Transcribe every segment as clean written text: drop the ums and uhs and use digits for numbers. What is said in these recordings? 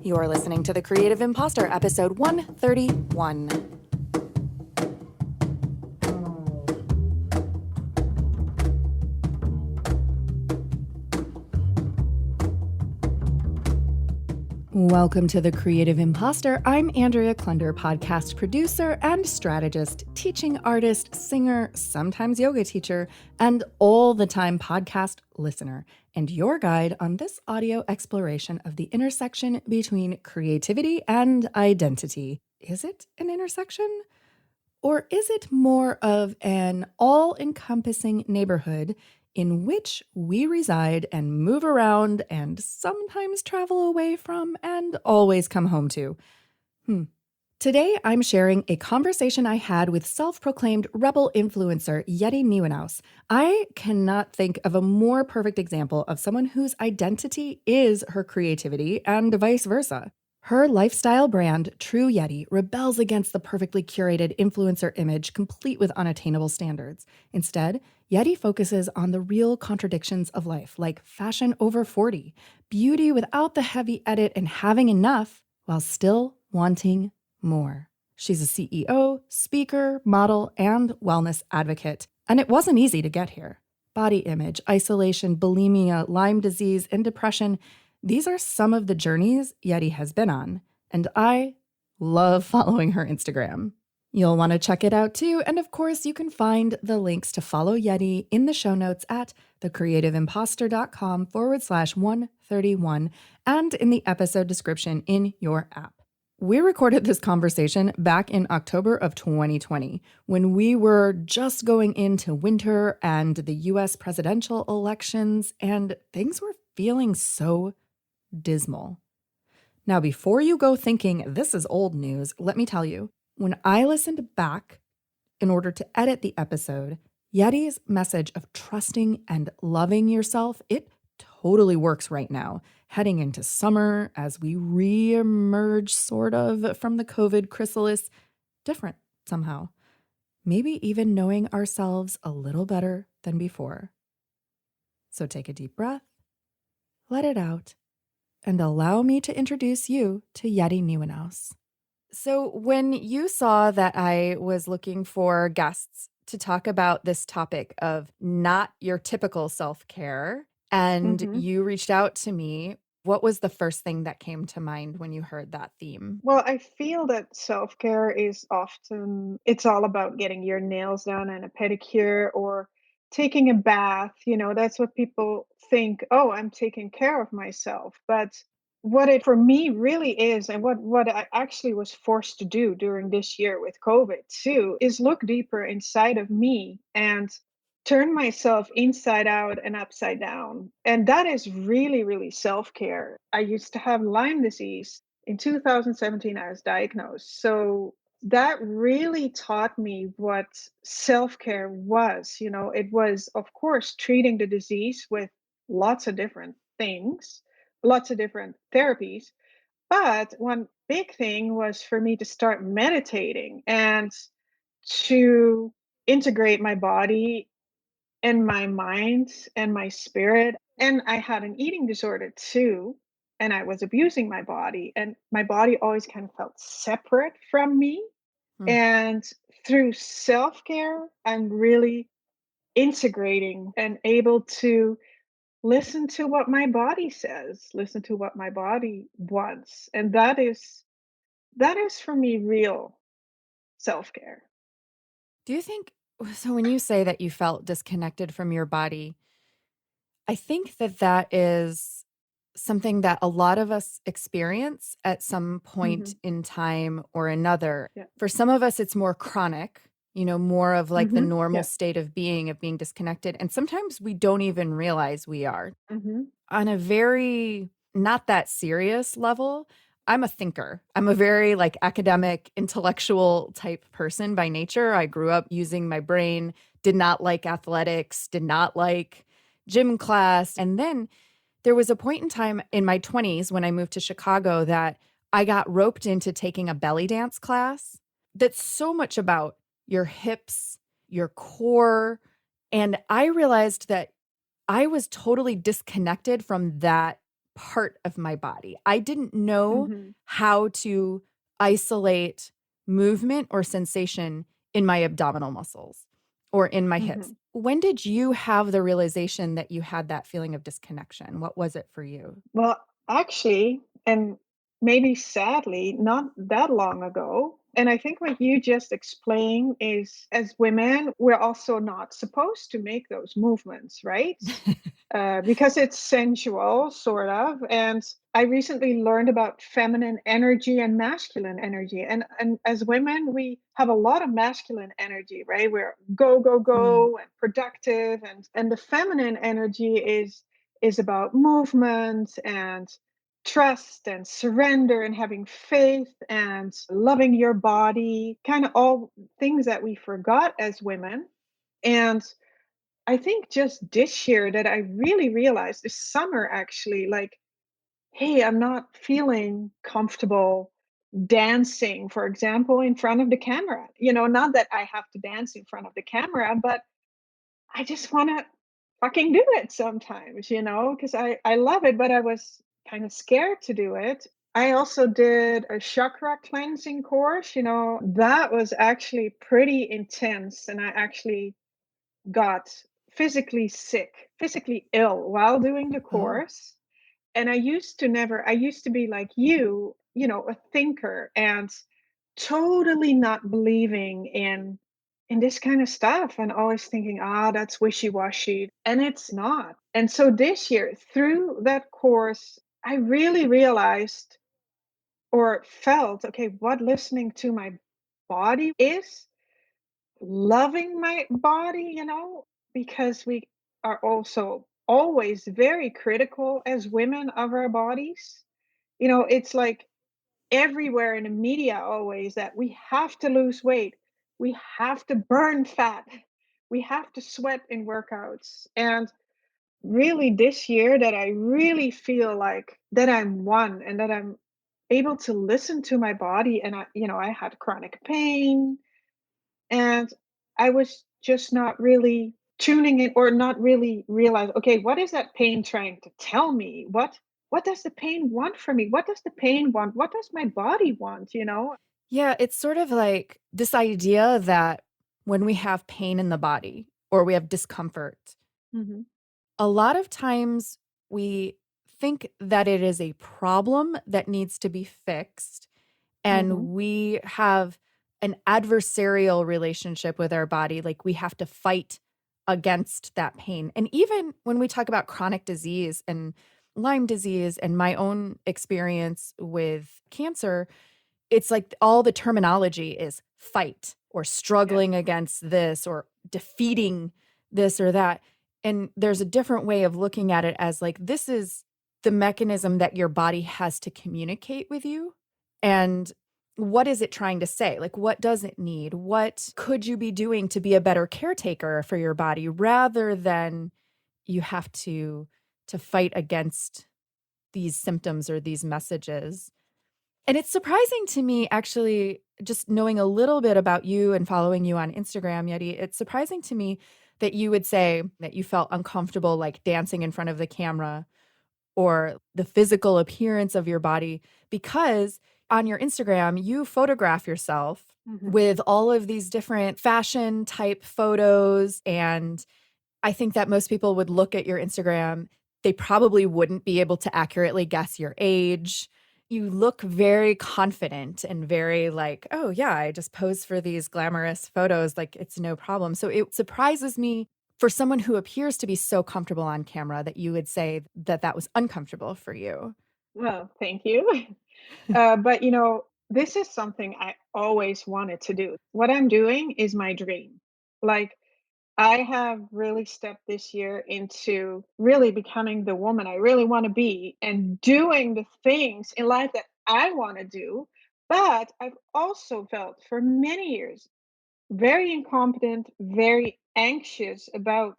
You're listening to The Creative Imposter, episode 131. Welcome to The Creative Imposter. I'm Andrea Klunder, podcast producer and strategist, teaching artist, singer, sometimes yoga teacher, and all-the-time podcast listener, and your guide on this audio exploration of the intersection between creativity and identity. Is it an intersection? Or is it more of an all-encompassing neighborhood in which we reside and move around and sometimes travel away from and always come home to? Today, I'm sharing a conversation I had with self-proclaimed rebel influencer Jetty Nieuwenhuis. I cannot think of a more perfect example of someone whose identity is her creativity and vice versa. Her lifestyle brand, Trujetty, rebels against the perfectly curated influencer image complete with unattainable standards. Instead, Yeti focuses on the real contradictions of life, like fashion over 40, beauty without the heavy edit, and having enough while still wanting more. She's a CEO, speaker, model, and wellness advocate. And it wasn't easy to get here. Body image, isolation, bulimia, Lyme disease, and depression. These are some of the journeys Yeti has been on, and I love following her Instagram. You'll want to check it out too, and of course, you can find the links to follow Yeti in the show notes at thecreativeimposter.com/131 and in the episode description in your app. We recorded this conversation back in October of 2020, when we were just going into winter and the US presidential elections, and things were feeling so dismal. Now, before you go thinking this is old news, let me tell you, when I listened back in order to edit the episode, Yeti's message of trusting and loving yourself, it totally works right now, heading into summer as we re-emerge sort of from the COVID chrysalis, different somehow. Maybe even knowing ourselves a little better than before. So take a deep breath, let it out, and allow me to introduce you to Jetty Nieuwenhuis. So when you saw that I was looking for guests to talk about this topic of not your typical self-care, and you reached out to me, what was the first thing that came to mind when you heard that theme? Well, I feel that self-care is often, it's all about getting your nails done and a pedicure or taking a bath. That's what people think, oh, I'm taking care of myself. But what it for me really is, and what I actually was forced to do during this year with COVID too, is look deeper inside of me and turn myself inside out and upside down. And that is really, really self-care. I used to have Lyme disease. In 2017, I was diagnosed. So that really taught me what self-care was. It was, of course, treating the disease with lots of different things, lots of different therapies. But one big thing was for me to start meditating and to integrate my body and my mind and my spirit. And I had an eating disorder too. And I was abusing my body, and my body always kind of felt separate from me. Hmm. And through self care, I'm really integrating and able to listen to what my body says, listen to what my body wants. And that is for me real self care. Do you think, so when you say that you felt disconnected from your body, I think that that is something that a lot of us experience at some point in time or another. Yeah. For some of us, it's more chronic, more of like the normal Yeah. state of being disconnected. And sometimes we don't even realize we are. hmm On a very not that serious level, I'm a thinker. I'm a very like academic, intellectual type person by nature. I grew up using my brain, did not like athletics, did not like gym class. And then there was a point in time in my 20s when I moved to Chicago that I got roped into taking a belly dance class that's so much about your hips, your core. And I realized that I was totally disconnected from that part of my body. I didn't know Mm-hmm. how to isolate movement or sensation in my abdominal muscles or in my hips. Mm-hmm. When did you have the realization that you had that feeling of disconnection? What was it for you? Well, actually, and maybe sadly, not that long ago. And I think what you just explained is as women, we're also not supposed to make those movements, right? Because it's sensual, sort of. And I recently learned about feminine energy and masculine energy. And as women, we have a lot of masculine energy, right? We're go, go, Mm. go and productive. And the feminine energy is about movement and trust and surrender and having faith and loving your body, kind of all things that we forgot as women. And I think just this year that I really realized this summer actually, like, hey, I'm not feeling comfortable dancing, for example, in front of the camera. Not that I have to dance in front of the camera, but I just want to fucking do it sometimes, because I love it, but I was kind of scared to do it. I also did a chakra cleansing course, that was actually pretty intense. And I actually got physically sick, physically ill while doing the Oh. course. And I used to be like a thinker and totally not believing in this kind of stuff and always thinking, that's wishy-washy. And it's not. And so this year, through that course, I really realized or felt, okay, what listening to my body is, loving my body, because we are also always very critical as women of our bodies. It's like everywhere in the media always that we have to lose weight, we have to burn fat, we have to sweat in workouts. And really this year that I really feel like that I'm one and that I'm able to listen to my body. And I had chronic pain and I was just not really tuning in or not really realize, okay, what is that pain trying to tell me? What does the pain want from me? What does the pain want? What does my body want? Yeah, it's sort of like this idea that when we have pain in the body or we have discomfort, Hmm. a lot of times we think that it is a problem that needs to be fixed. Hmm. And we have an adversarial relationship with our body. Like we have to fight against that pain. And even when we talk about chronic disease and Lyme disease and my own experience with cancer, it's like all the terminology is fight or Yeah. struggling against this or defeating this or that. And there's a different way of looking at it as like, this is the mechanism that your body has to communicate with you. And what is it trying to say? Like, what does it need? What could you be doing to be a better caretaker for your body rather than you have to fight against these symptoms or these messages? And it's surprising to me, actually, just knowing a little bit about you and following you on Instagram, Yeti, it's surprising to me that you would say that you felt uncomfortable like dancing in front of the camera or the physical appearance of your body because on your Instagram, you photograph yourself Hmm. with all of these different fashion type photos. And I think that most people would look at your Instagram, they probably wouldn't be able to accurately guess your age. You look very confident and very like, oh, yeah, I just pose for these glamorous photos. Like, it's no problem. So it surprises me for someone who appears to be so comfortable on camera that you would say that that was uncomfortable for you. Well, thank you. But this is something I always wanted to do. What I'm doing is my dream. Like, I have really stepped this year into really becoming the woman I really want to be and doing the things in life that I want to do. But I've also felt for many years very incompetent, very anxious about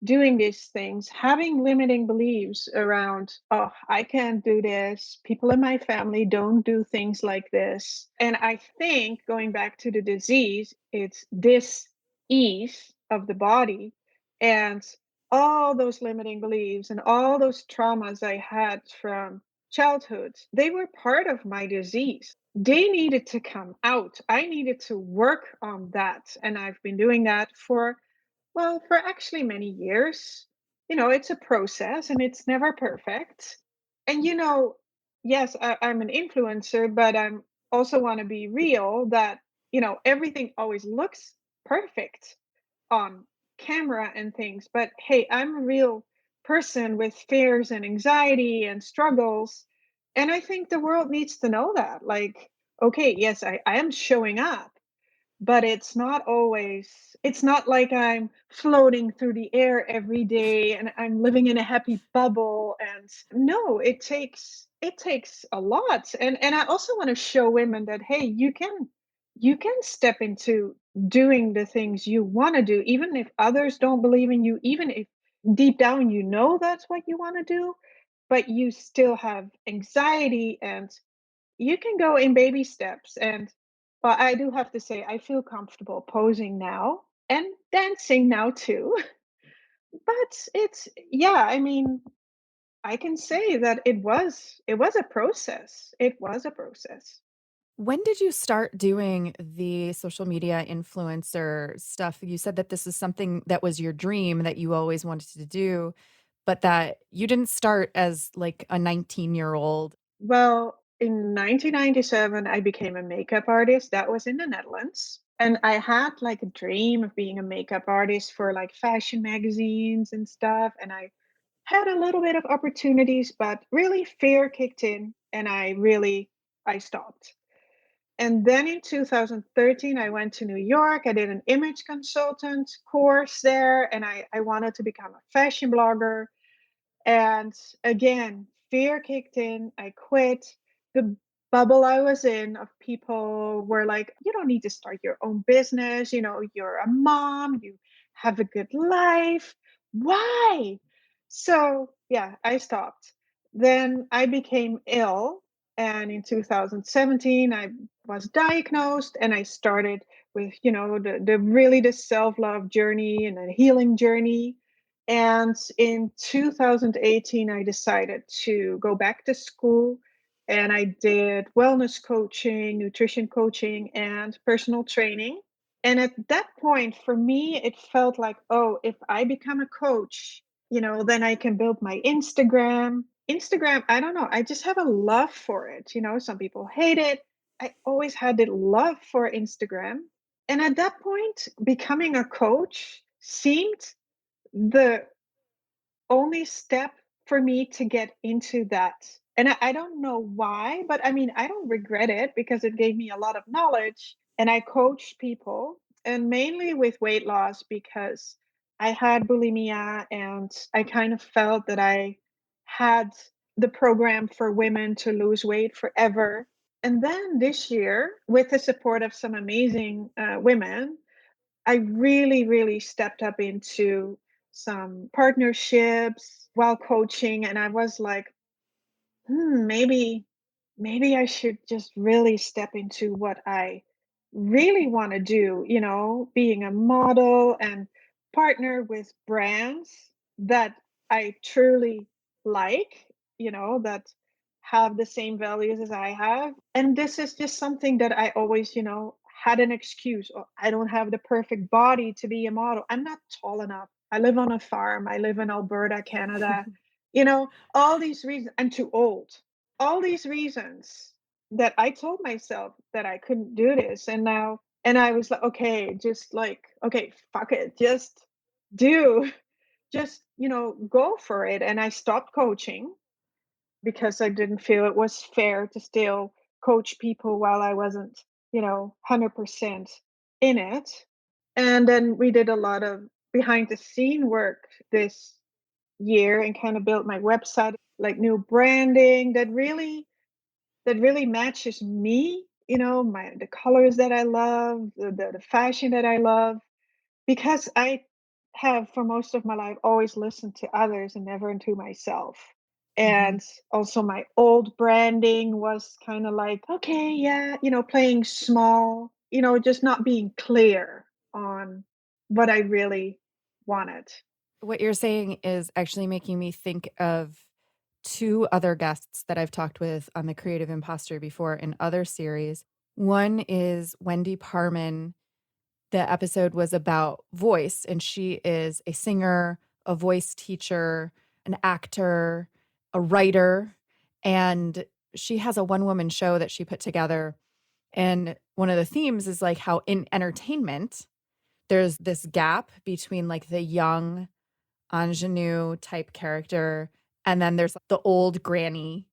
doing these things, having limiting beliefs around, oh, I can't do this. People in my family don't do things like this. And I think going back to the disease, it's this ease of the body. And all those limiting beliefs and all those traumas I had from childhood, they were part of my disease. They needed to come out. I needed to work on that. And I've been doing that for actually many years. It's a process and it's never perfect. And, yes, I'm an influencer, but I'm also want to be real that, everything always looks perfect on camera and things. But hey, I'm a real person with fears and anxiety and struggles. And I think the world needs to know that. Like, okay, yes, I am showing up, but it's not like I'm floating through the air every day and I'm living in a happy bubble. And no, it takes a lot. And I also want to show women that, hey, you can step into doing the things you want to do, even if others don't believe in you, even if deep down that's what you want to do, but you still have anxiety, and you can go in baby steps. And but I do have to say, I feel comfortable posing now and dancing now too. But yeah, I mean, I can say that it was a process. It was a process. When did you start doing the social media influencer stuff? You said that this is something that was your dream that you always wanted to do, but that you didn't start as like a 19-year-old. Well, in 1997, I became a makeup artist. That was in the Netherlands. And I had like a dream of being a makeup artist for like fashion magazines and stuff. And I had a little bit of opportunities, but really fear kicked in and I stopped. And then in 2013, I went to New York. I did an image consultant course there, and I wanted to become a fashion blogger. And again, fear kicked in. I quit. The bubble I was in of people were like, you don't need to start your own business. You're a mom, you have a good life. Why? So, yeah, I stopped. Then I became ill. And in 2017, I was diagnosed and I started with, the self love journey and a healing journey. And in 2018, I decided to go back to school and I did wellness coaching, nutrition coaching, and personal training. And at that point, for me, it felt like, oh, if I become a coach, then I can build my Instagram. Instagram, I don't know, I just have a love for it. Some people hate it. I always had a love for Instagram. And at that point, becoming a coach seemed the only step for me to get into that. And I don't know why, but I mean, I don't regret it because it gave me a lot of knowledge. And I coached people, and mainly with weight loss because I had bulimia and I kind of felt that I had the program for women to lose weight forever. And then this year, with the support of some amazing women, I really, really stepped up into some partnerships while coaching. And I was like, maybe I should just really step into what I really want to do, being a model and partner with brands that I truly like, that have the same values as I have. And this is just something that I always, had an excuse. Or I don't have the perfect body to be a model. I'm not tall enough. I live on a farm. I live in Alberta, Canada. All these reasons. I'm too old. All these reasons that I told myself that I couldn't do this. And I was like, okay, just like, okay, fuck it. Just do, just, go for it. And I stopped coaching because I didn't feel it was fair to still coach people while I wasn't, 100% in it. And then we did a lot of behind the scene work this year and kind of built my website, like new branding that really matches me, my the colors that I love, the fashion that I love, because I have for most of my life always listened to others and never to myself. Mhm. And also my old branding was kind of like, okay, yeah, playing small, just not being clear on what I really wanted. What you're saying is actually making me think of two other guests that I've talked with on the Creative Imposter before in other series. One is Wendy Parman. The episode was about voice, and she is a singer, a voice teacher, an actor, a writer, and she has a one-woman show that she put together. And one of the themes is like how in entertainment, there's this gap between like the young ingenue type character, and then there's the old granny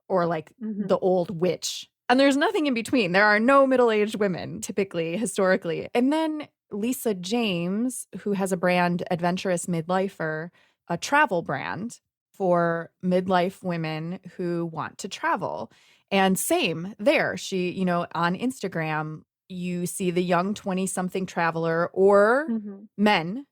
or like Mhm. the old witch. And there's nothing in between. There are no middle-aged women typically, historically. And then Lisa James, who has a brand, Adventurous Midlifer, a travel brand for midlife women who want to travel. And same there. She, on Instagram, you see the young 20-something traveler or Mhm. men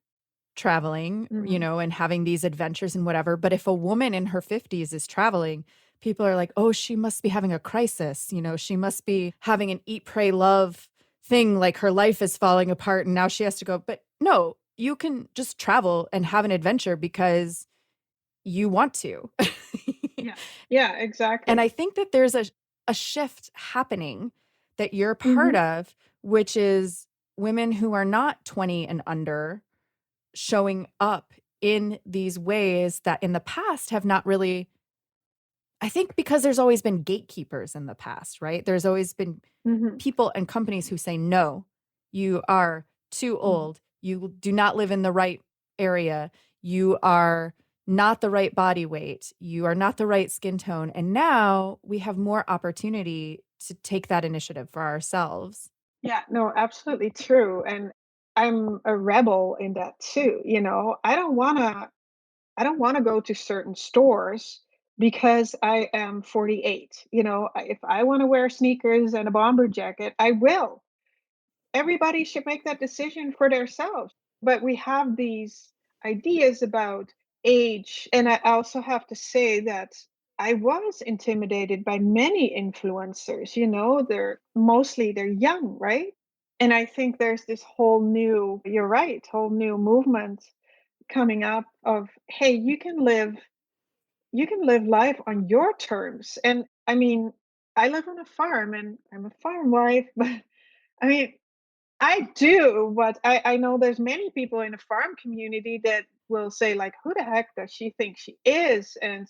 traveling, Mhm. and having these adventures and whatever. But if a woman in her 50s is traveling, people are like, oh, she must be having a crisis. She must be having an eat, pray, love thing. Like her life is falling apart and now she has to go. But no, you can just travel and have an adventure because you want to. Yeah. Yeah, And I exactly. think that there's a shift happening that you're part Mhm. of, which is women who are not 20 and under showing up in these ways that in the past have not really. I think because there's always been gatekeepers in the past, right? There's always been Mhm. people and companies who say, no, you are too Mhm. old. You do not live in the right area. You are not the right body weight. You are not the right skin tone. And now we have more opportunity to take that initiative for ourselves. Yeah, no, absolutely true, and I'm a rebel in that too, I don't wanna go to certain stores because I am 48, if I wanna wear sneakers and a bomber jacket, I will. Everybody should make that decision for themselves. But we have these ideas about age. And I also have to say that I was intimidated by many influencers. They're young, right? And I think there's this whole new, you're right, whole new movement coming up of, hey, you can live life on your terms. And I mean, I live on a farm and I'm a farm wife, but I mean, I do, but I know there's many people in the farm community that will say, like, who the heck does she think she is? And,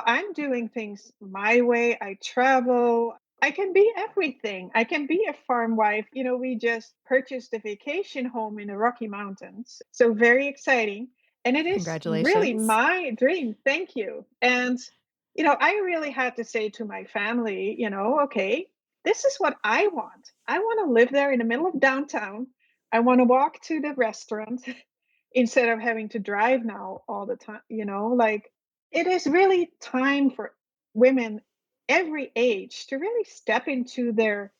I'm doing things my way. I travel. I can be everything. I can be a farm wife. We just purchased a vacation home in the Rocky Mountains. So very exciting. And it is really Congratulations. my dream. Thank you. And, I really had to say to my family, okay, this is what I want. I want to live there in the middle of downtown. I want to walk to the restaurant instead of having to drive now all the time, like it is really time for women every age to really step into their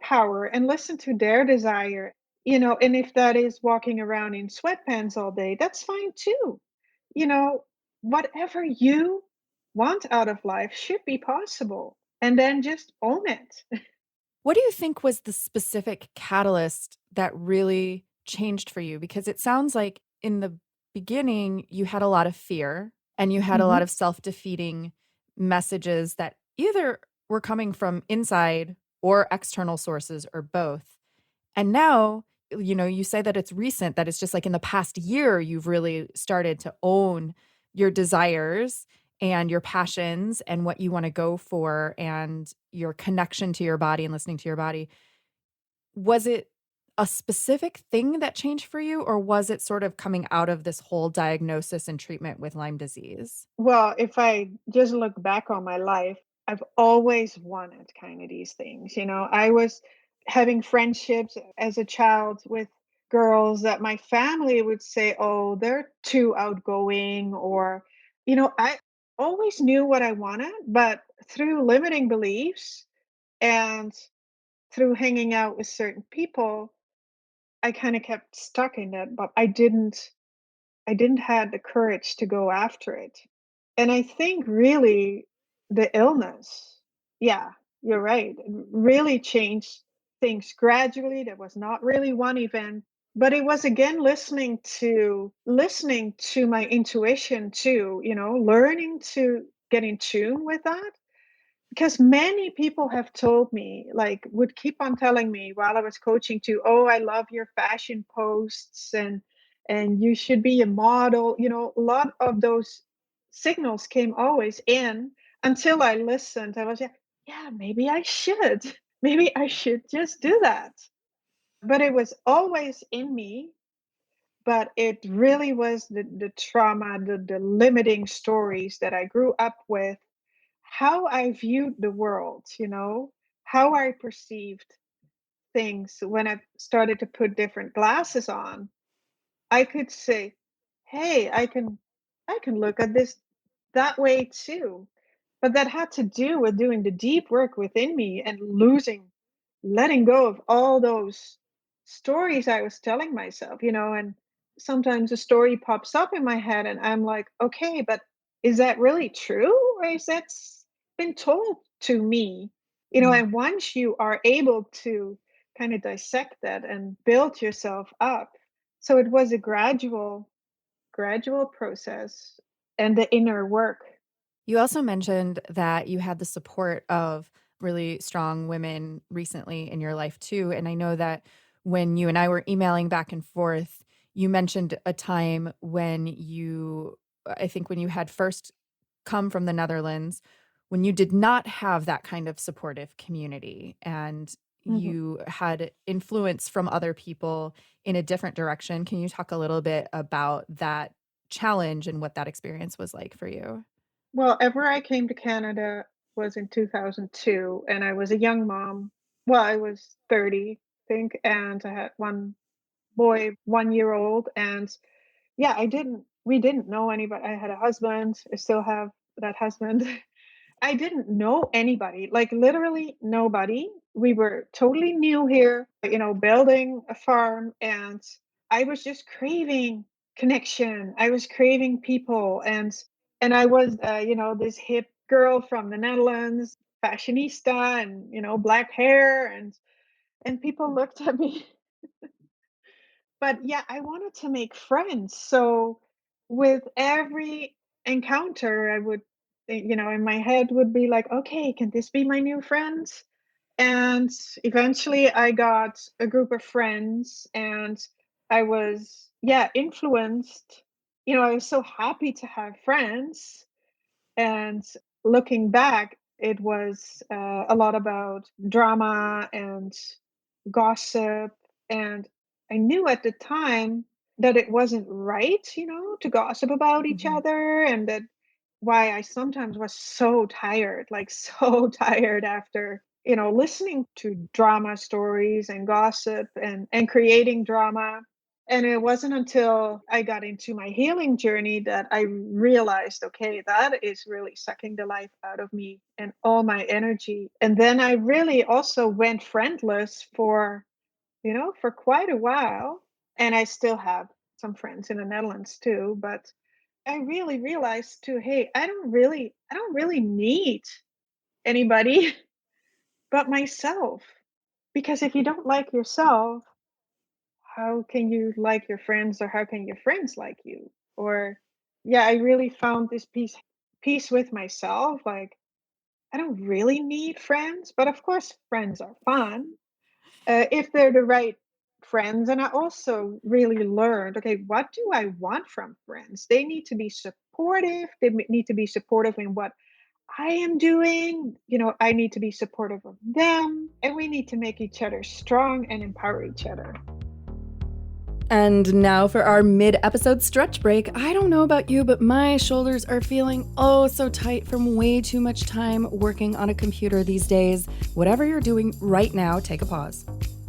power and listen to their desire, and if that is walking around in sweatpants all day, that's fine too. You know, whatever you want out of life should be possible, and then just own it. What do you think was the specific catalyst that really changed for you? Because it sounds like in the beginning, you had a lot of fear and you had a lot Mhm. of self defeating messages that either were coming from inside or external sources or both. And now, you say that it's recent, that it's just like in the past year, you've really started to own your desires and your passions and what you want to go for and your connection to your body and listening to your body. Was it a specific thing that changed for you, or was it sort of coming out of this whole diagnosis and treatment with Lyme disease? Well, if I just look back on my life, I've always wanted kind of these things. I was having friendships as a child with girls that my family would say, oh, they're too outgoing, or, I always knew what I wanted, but through limiting beliefs and through hanging out with certain people, I kind of kept stuck in that, but I didn't have the courage to go after it. And I think really the illness, yeah, you're right, it really changed things gradually. There was not really one event. But it was again listening to my intuition too, learning to get in tune with that. Because many people have told me, like, would keep on telling me while I was coaching too, oh, I love your fashion posts, and you should be a model. A lot of those signals came always in until I listened. I was like, yeah, maybe I should. Maybe I should just do that. But it was always in me. But it really was the trauma, the limiting stories that I grew up with, how I viewed the world, how I perceived things when I started to put different glasses on. I could say, hey, I can look at this that way too. But that had to do with doing the deep work within me and letting go of all those stories I was telling myself, and sometimes a story pops up in my head and I'm like, okay, but is that really true? Or is that been told to me? Mm. And once you are able to kind of dissect that and build yourself up. So it was a gradual process and the inner work. You also mentioned that you had the support of really strong women recently in your life too. And I know that when you and I were emailing back and forth, you mentioned a time when I think when you had first come from the Netherlands, when you did not have that kind of supportive community and Mhm. you had influence from other people in a different direction. Can you talk a little bit about that challenge and what that experience was like for you? Well, ever I came to Canada was in 2002, and I was a young mom. Well, I was 30, I think, and I had one boy, 1 year old. And yeah, we didn't know anybody. I had a husband, I still have that husband. I didn't know anybody, like literally nobody. We were totally new here, building a farm, and I was just craving connection. I was craving people, and I was, this hip girl from the Netherlands, fashionista, and black hair, and people looked at me. But yeah, I wanted to make friends. So with every encounter, I would, in my head would be like, okay, can this be my new friend? And eventually I got a group of friends and I was, yeah, influenced. I was so happy to have friends. And looking back, it was a lot about drama and gossip. And I knew at the time that it wasn't right, to gossip about each Mhm. other. And that why I sometimes was so tired, like so tired after, listening to drama stories and gossip and creating drama. And it wasn't until I got into my healing journey that I realized, okay, that is really sucking the life out of me and all my energy. And then I really also went friendless for quite a while. And I still have some friends in the Netherlands too, but I really realized too, hey, I don't really need anybody but myself. Because if you don't like yourself, how can you like your friends, or how can your friends like you? Or yeah, I really found this peace with myself. Like, I don't really need friends, but of course friends are fun if they're the right friends. And I also really learned, okay, what do I want from friends? They need to be supportive. They need to be supportive in what I am doing. I need to be supportive of them, and we need to make each other strong and empower each other. And now for our mid-episode stretch break. I don't know about you, but my shoulders are feeling oh so tight from way too much time working on a computer these days. Whatever you're doing right now, take a pause.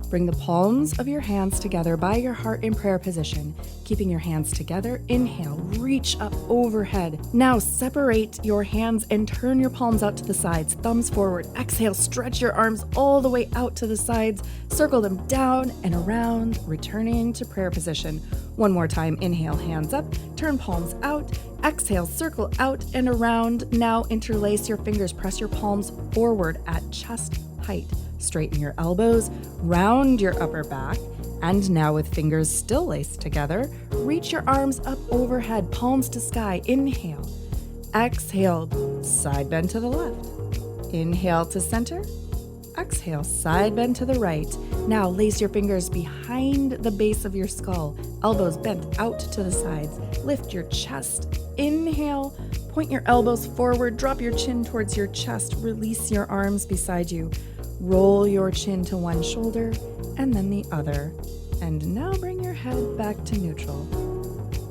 Bring the palms of your hands together by your heart in prayer position. Keeping your hands together, inhale, reach up overhead. Now separate your hands and turn your palms out to the sides, thumbs forward. Exhale, stretch your arms all the way out to the sides. Circle them down and around, returning to prayer position. One more time, inhale, hands up, turn palms out. Exhale, circle out and around. Now interlace your fingers, press your palms forward at chest height. Straighten your elbows, round your upper back. And now with fingers still laced together, reach your arms up overhead, palms to sky. Inhale. Exhale, side bend to the left. Inhale to center. Exhale, side bend to the right. Now lace your fingers behind the base of your skull, elbows bent out to the sides. Lift your chest. Inhale, point your elbows forward, drop your chin towards your chest, release your arms beside you. Roll your chin to one shoulder and then the other. And now bring your head back to neutral.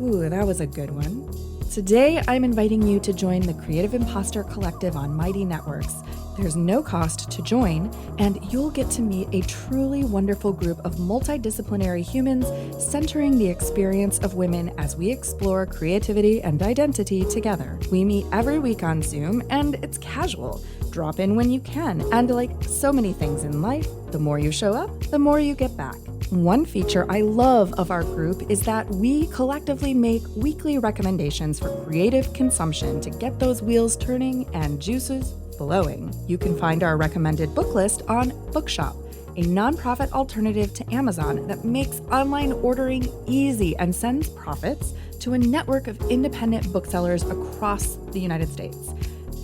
Ooh, that was a good one. Today, I'm inviting you to join the Creative Imposter Collective on Mighty Networks. There's no cost to join, and you'll get to meet a truly wonderful group of multidisciplinary humans centering the experience of women as we explore creativity and identity together. We meet every week on Zoom, and it's casual. Drop in when you can, and like so many things in life, the more you show up, the more you get back. One feature I love of our group is that we collectively make weekly recommendations for creative consumption to get those wheels turning and juices flowing. You can find our recommended book list on Bookshop, a nonprofit alternative to Amazon that makes online ordering easy and sends profits to a network of independent booksellers across the United States.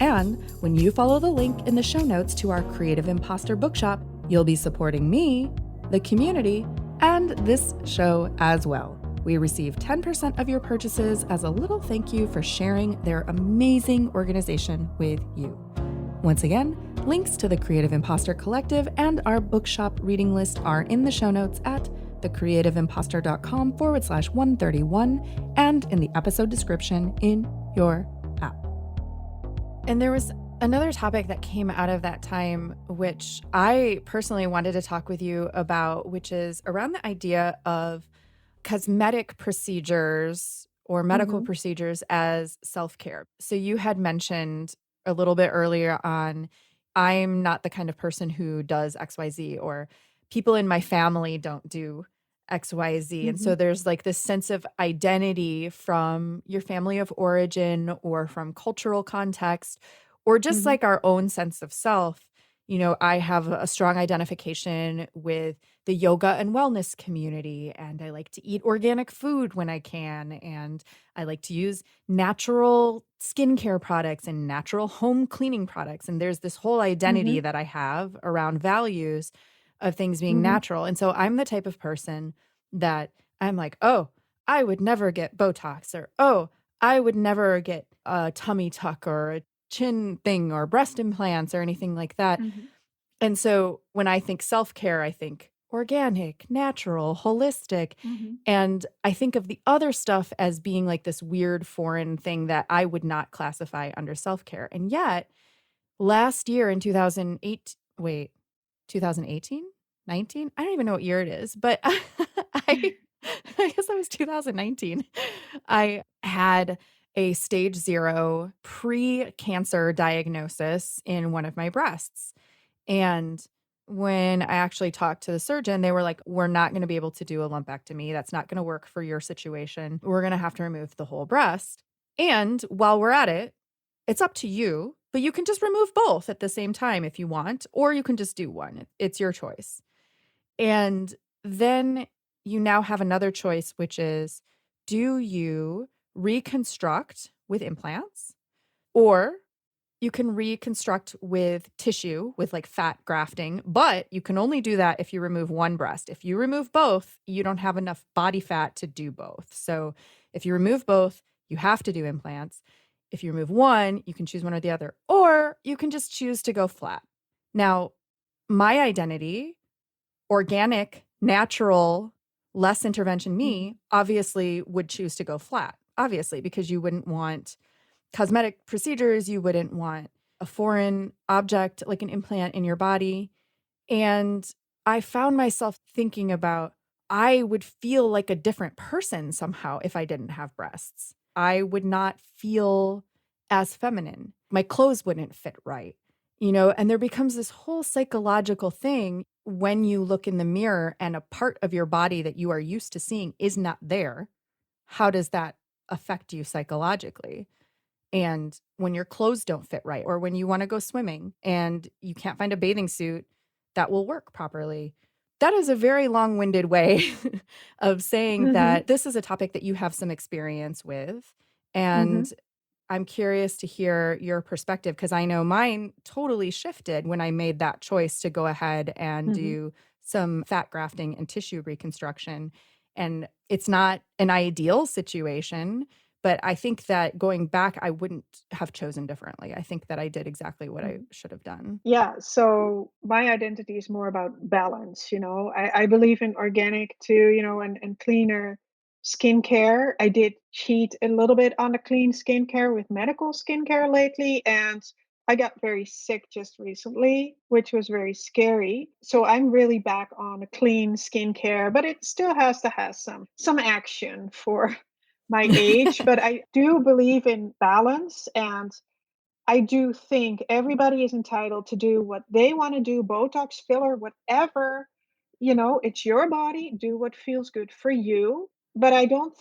And when you follow the link in the show notes to our Creative Imposter Bookshop, you'll be supporting me, the community, and this show as well. We receive 10% of your purchases as a little thank you for sharing their amazing organization with you. Once again, links to the Creative Imposter Collective and our bookshop reading list are in the show notes at thecreativeimposter.com/131 and in the episode description in your app. And there was another topic that came out of that time, which I personally wanted to talk with you about, which is around the idea of cosmetic procedures or medical procedures as self-care. So you had mentioned a little bit earlier on, I'm not the kind of person who does XYZ, or people in my family don't do XYZ. And so there's like this sense of identity from your family of origin or from cultural context, or just like our own sense of self. You know, I have a strong identification with the yoga and wellness community, and I like to eat organic food when I can, and I like to use natural skincare products and natural home cleaning products. And there's this whole identity that I have around values of things being natural. And so I'm the type of person that I'm like, oh, I would never get Botox, or oh, I would never get a tummy tuck or a chin thing or breast implants or anything like that. And so when I think self-care, I think organic, natural, holistic. And I think of the other stuff as being like this weird foreign thing that I would not classify under self-care. And yet last year in 2018, 19? I don't even know what year it is, but I guess that was 2019. I had a stage 0 pre-cancer diagnosis in one of my breasts. And when I actually talked to the surgeon, they were like, we're not going to be able to do a lumpectomy. That's not going to work for your situation. We're going to have to remove the whole breast. And while we're at it, it's up to you, but you can just remove both at the same time if you want, or you can just do one. It's your choice. And then you now have another choice, which is, do you reconstruct with implants, or you can reconstruct with tissue, with like fat grafting, but you can only do that if you remove one breast. If you remove both, you don't have enough body fat to do both. So if you remove both, you have to do implants. If you remove one, you can choose one or the other, or you can just choose to go flat. Now, my identity, organic, natural, less intervention me, obviously would choose to go flat, obviously, because you wouldn't want cosmetic procedures, you wouldn't want a foreign object like an implant in your body. And I found myself thinking about, I would feel like a different person somehow if I didn't have breasts. I would not feel as feminine. My clothes wouldn't fit right, you know, and there becomes this whole psychological thing when you look in the mirror and a part of your body that you are used to seeing is not there. How does that affect you psychologically? And when your clothes don't fit right, or when you want to go swimming and you can't find a bathing suit that will work properly, That is a very long-winded way of saying Mm-hmm. that this is a topic that you have some experience with. Mm-hmm. And I'm curious to hear your perspective because I know mine totally shifted when I made that choice to go ahead and Mm-hmm. do some fat grafting and tissue reconstruction. And it's not an ideal situation, but I think that going back, I wouldn't have chosen differently. I think that I did exactly what I should have done. Yeah, so my identity is more about balance, you know. I believe in organic too, you know, and cleaner skincare. I did cheat a little bit on the clean skincare with medical skincare lately, and I got very sick just recently, which was very scary. So I'm really back on a clean skincare, but it still has to have some action for my age. But I do believe in balance, and I do think everybody is entitled to do what they want to do, Botox, filler, whatever. You know, it's your body. Do what feels good for you. But I don't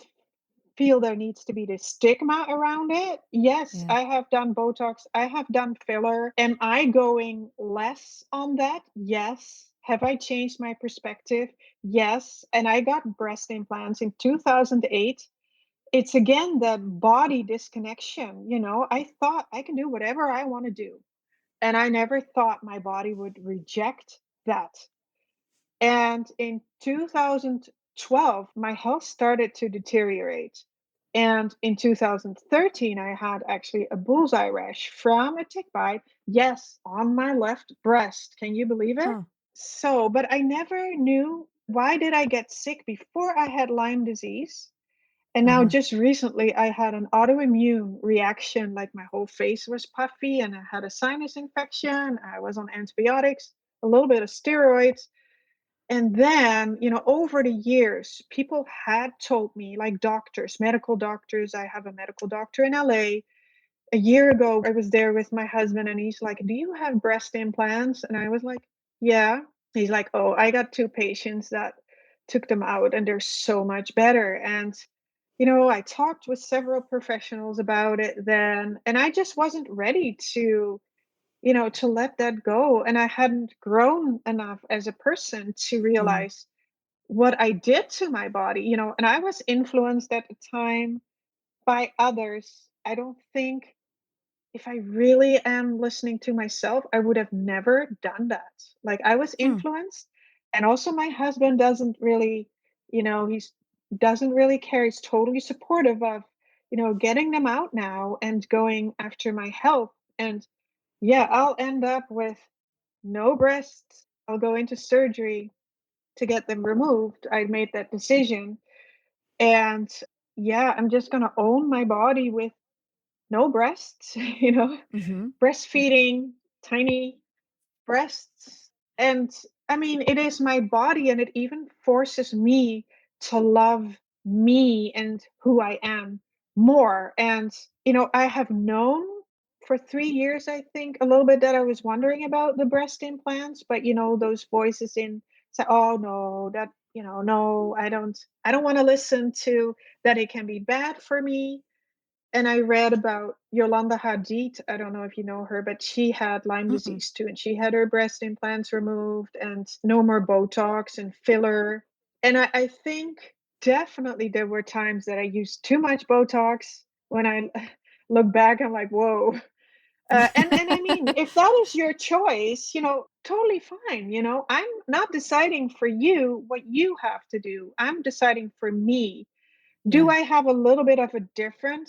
feel there needs to be this stigma around it. Yes, Yeah. I have done Botox. I have done filler. Am I going less on that? Yes. Have I changed my perspective? Yes. And I got breast implants in 2008. It's again that body disconnection. You know, I thought I can do whatever I want to do. And I never thought my body would reject that. And in 2012, my health started to deteriorate. And in 2013, I had actually a bullseye rash from a tick bite. Yes, on my left breast. Can you believe it? Huh. So, but I never knew why did I get sick before I had Lyme disease. And now, Uh-huh. just recently, I had an autoimmune reaction, like my whole face was puffy, and I had a sinus infection. I was on antibiotics, a little bit of steroids. And then, you know, over the years, people had told me, like doctors, medical doctors. I have a medical doctor in LA. A year ago, I was there with my husband, and he's like, "Do you have breast implants?" And I was like, "Yeah." He's like, "Oh, I got two patients that took them out, and they're so much better." And you know, I talked with several professionals about it then, and I just wasn't ready to, you know, to let that go. And I hadn't grown enough as a person to Mm. realize what I did to my body, you know, and I was influenced at the time by others. I don't think if I really am listening to myself, I would have never done that. Like I was Hmm. influenced, and also my husband doesn't really, you know, he's doesn't really care. He's totally supportive of, you know, getting them out now and going after my health. And yeah, I'll end up with no breasts. I'll go into surgery to get them removed. I made that decision. And yeah, I'm just going to own my body with no breasts, you know, Mm-hmm. breastfeeding, tiny breasts. And I mean, it is my body, and it even forces me to love me and who I am more. And, you know, I have known for 3 years, I think, a little bit that I was wondering about the breast implants, but, you know, those voices in say, oh, no, that, you know, no, I don't want to listen to that. It can be bad for me. And I read about Yolanda Hadid. I don't know if you know her, but she had Lyme Mm-mm. disease too, and she had her breast implants removed and no more Botox and filler. And I think definitely there were times that I used too much Botox. When I look back, I'm like, whoa. And I mean, if that is your choice, you know, totally fine. You know, I'm not deciding for you what you have to do. I'm deciding for me. Do Yeah. I have a little bit of a different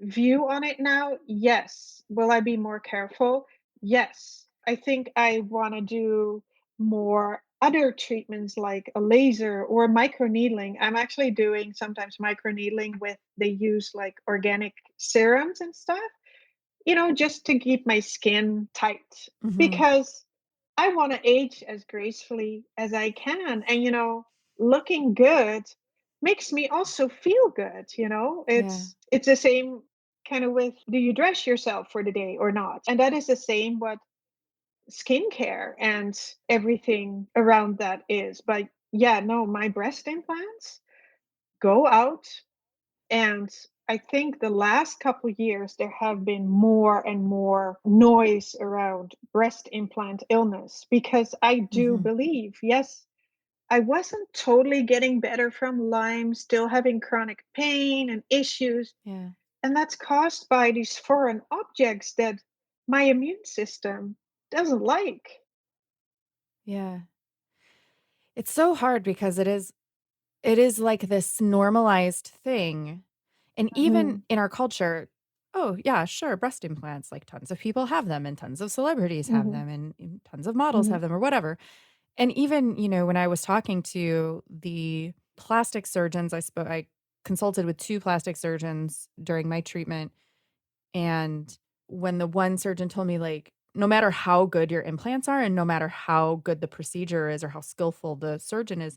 view on it now? Yes. Will I be more careful? Yes. I think I want to do more other treatments like a laser or microneedling. I'm actually doing sometimes microneedling with, they use like organic serums and stuff, you know, just to keep my skin tight Mm-hmm. because I want to age as gracefully as I can. And, you know, looking good makes me also feel good, you know? Yeah. It's the same kind of with, do you dress yourself for the day or not? And that is the same what skincare and everything around that is. But yeah, no, my breast implants go out, and I think the last couple years, there have been more and more noise around breast implant illness because I do Mm-hmm. believe, yes, I wasn't totally getting better from Lyme, still having chronic pain and issues. Yeah. And that's caused by these foreign objects that my immune system doesn't like. Yeah. It's so hard because it is like this normalized thing. And even Mhm, in our culture, oh yeah, sure, breast implants, like tons of people have them and tons of celebrities have mhm, them and tons of models mhm, have them or whatever. And even, when I was talking to the plastic surgeons, I consulted with two plastic surgeons during my treatment. And when the one surgeon told me, like, no matter how good your implants are and no matter how good the procedure is or how skillful the surgeon is,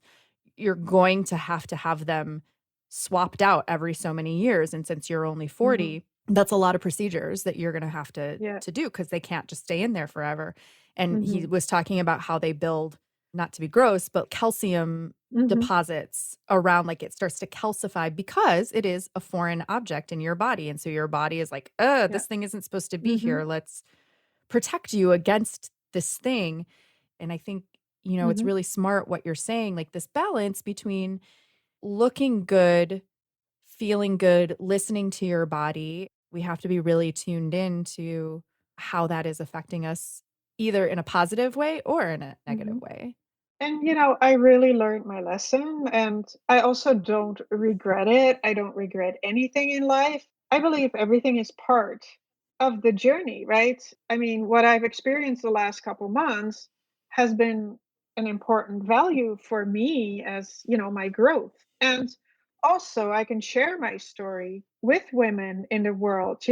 you're going to have them swapped out every so many years. And since you're only mhm. 40, that's a lot of procedures that you're going to have Yeah. to do because they can't just stay in there forever. And he Mhm, was talking about how they build, not to be gross, but calcium mhm. deposits around, like it starts to calcify because it is a foreign object in your body. And so your body is like, Yeah. this thing isn't supposed to be Mhm, here. Let's protect you against this thing. And I think, it's mhm. really smart what you're saying, like this balance between looking good, feeling good, listening to your body. We have to be really tuned in to how that is affecting us, either in a positive way or in a negative Mhm. way. And, I really learned my lesson and I also don't regret it. I don't regret anything in life. I believe everything is part of the journey, right? I mean, what I've experienced the last couple months has been an important value for me as, my growth. And also, I can share my story with women in the world,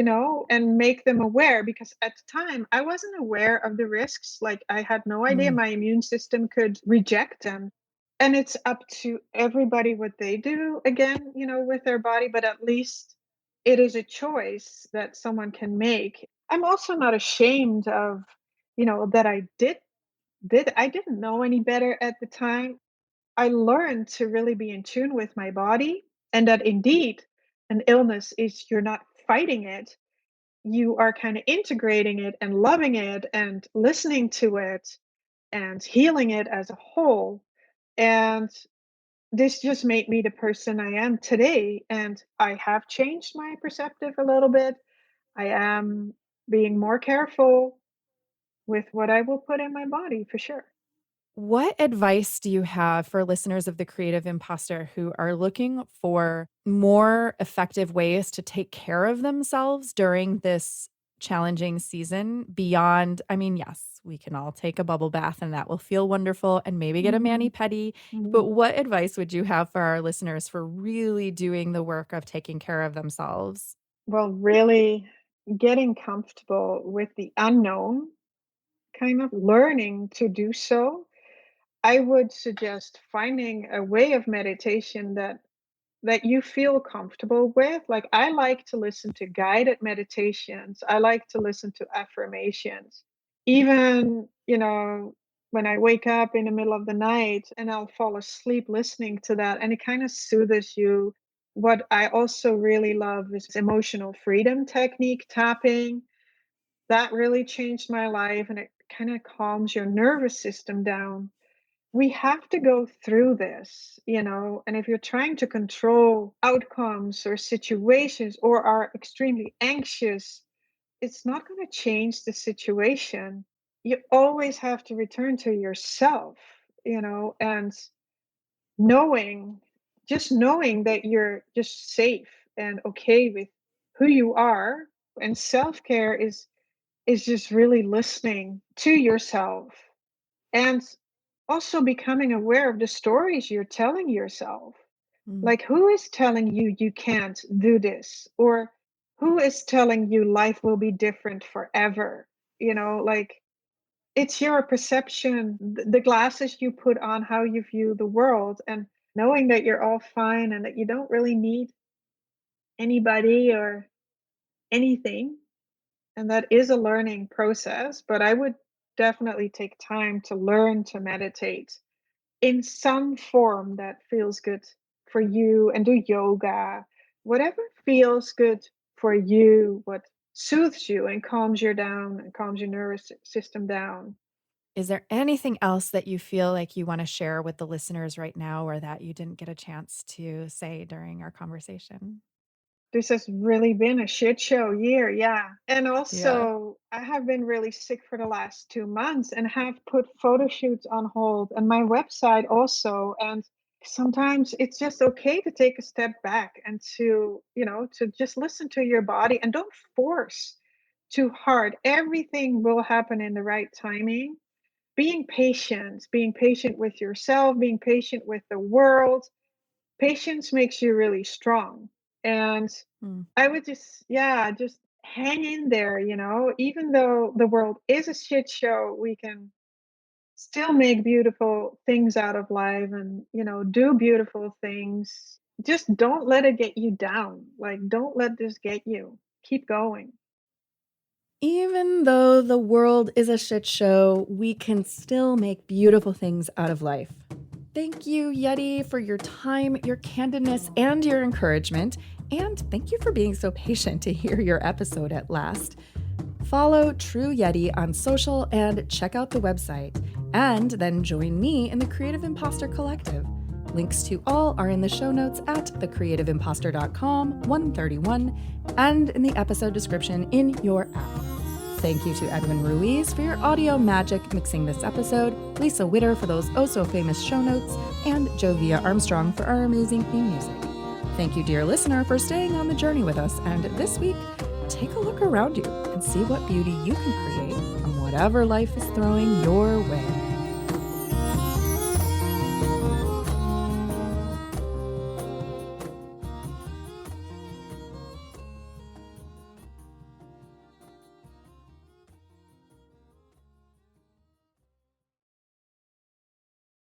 and make them aware because at the time I wasn't aware of the risks. Like, I had no idea Mm, my immune system could reject them. And it's up to everybody what they do again, with their body, but at least it is a choice that someone can make. I'm also not ashamed of, that I didn't know any better at the time. I learned to really be in tune with my body and that indeed an illness is you're not fighting it. You are kind of integrating it and loving it and listening to it and healing it as a whole. And this just made me the person I am today. And I have changed my perspective a little bit. I am being more careful with what I will put in my body for sure. What advice do you have for listeners of The Creative Imposter who are looking for more effective ways to take care of themselves during this challenging season beyond? I mean, yes, we can all take a bubble bath and that will feel wonderful and maybe get a Hmm. mani-pedi. Hmm. But what advice would you have for our listeners for really doing the work of taking care of themselves? Well, really getting comfortable with the unknown, kind of learning to do so. I would suggest finding a way of meditation that you feel comfortable with. Like, I like to listen to guided meditations. I like to listen to affirmations. Even, when I wake up in the middle of the night and I'll fall asleep listening to that and it kind of soothes you. What I also really love is emotional freedom technique tapping. That really changed my life and it kind of calms your nervous system down. We have to go through this, and if you're trying to control outcomes or situations or are extremely anxious, it's not going to change the situation. You always have to return to yourself, and knowing, just knowing that you're just safe and okay with who you are. And self-care is just really listening to yourself and also becoming aware of the stories you're telling yourself. Mm, Like, who is telling you you can't do this? Or who is telling you life will be different forever? Like, it's your perception, the glasses you put on how you view the world, and knowing that you're all fine and that you don't really need anybody or anything. And that is a learning process, but I would definitely take time to learn to meditate in some form that feels good for you and do yoga, whatever feels good for you, what soothes you and calms you down and calms your nervous system down. Is there anything else that you feel like you want to share with the listeners right now or that you didn't get a chance to say during our conversation? This has really been a shit show year, yeah. And Yeah. also, I have been really sick for the last 2 months and have put photo shoots on hold and my website also. And sometimes it's just okay to take a step back and to just listen to your body and don't force too hard. Everything will happen in the right timing. Being patient with yourself, being patient with the world. Patience makes you really strong. And Mm. I would just hang in there, even though the world is a shit show, we can still make beautiful things out of life and, do beautiful things. Just don't let it get you down. Like, don't let this get you. Keep going. Even though the world is a shit show, we can still make beautiful things out of life. Thank you, Yeti, for your time, your candidness, and your encouragement. And thank you for being so patient to hear your episode at last. Follow True Yeti on social and check out the website. And then join me in the Creative Imposter Collective. Links to all are in the show notes at thecreativeimposter.com 131 and in the episode description in your app. Thank you to Edwin Ruiz for your audio magic mixing this episode, Lisa Witter for those oh-so-famous show notes, and Jovia Armstrong for our amazing theme music. Thank you, dear listener, for staying on the journey with us, and this week, take a look around you and see what beauty you can create from whatever life is throwing your way.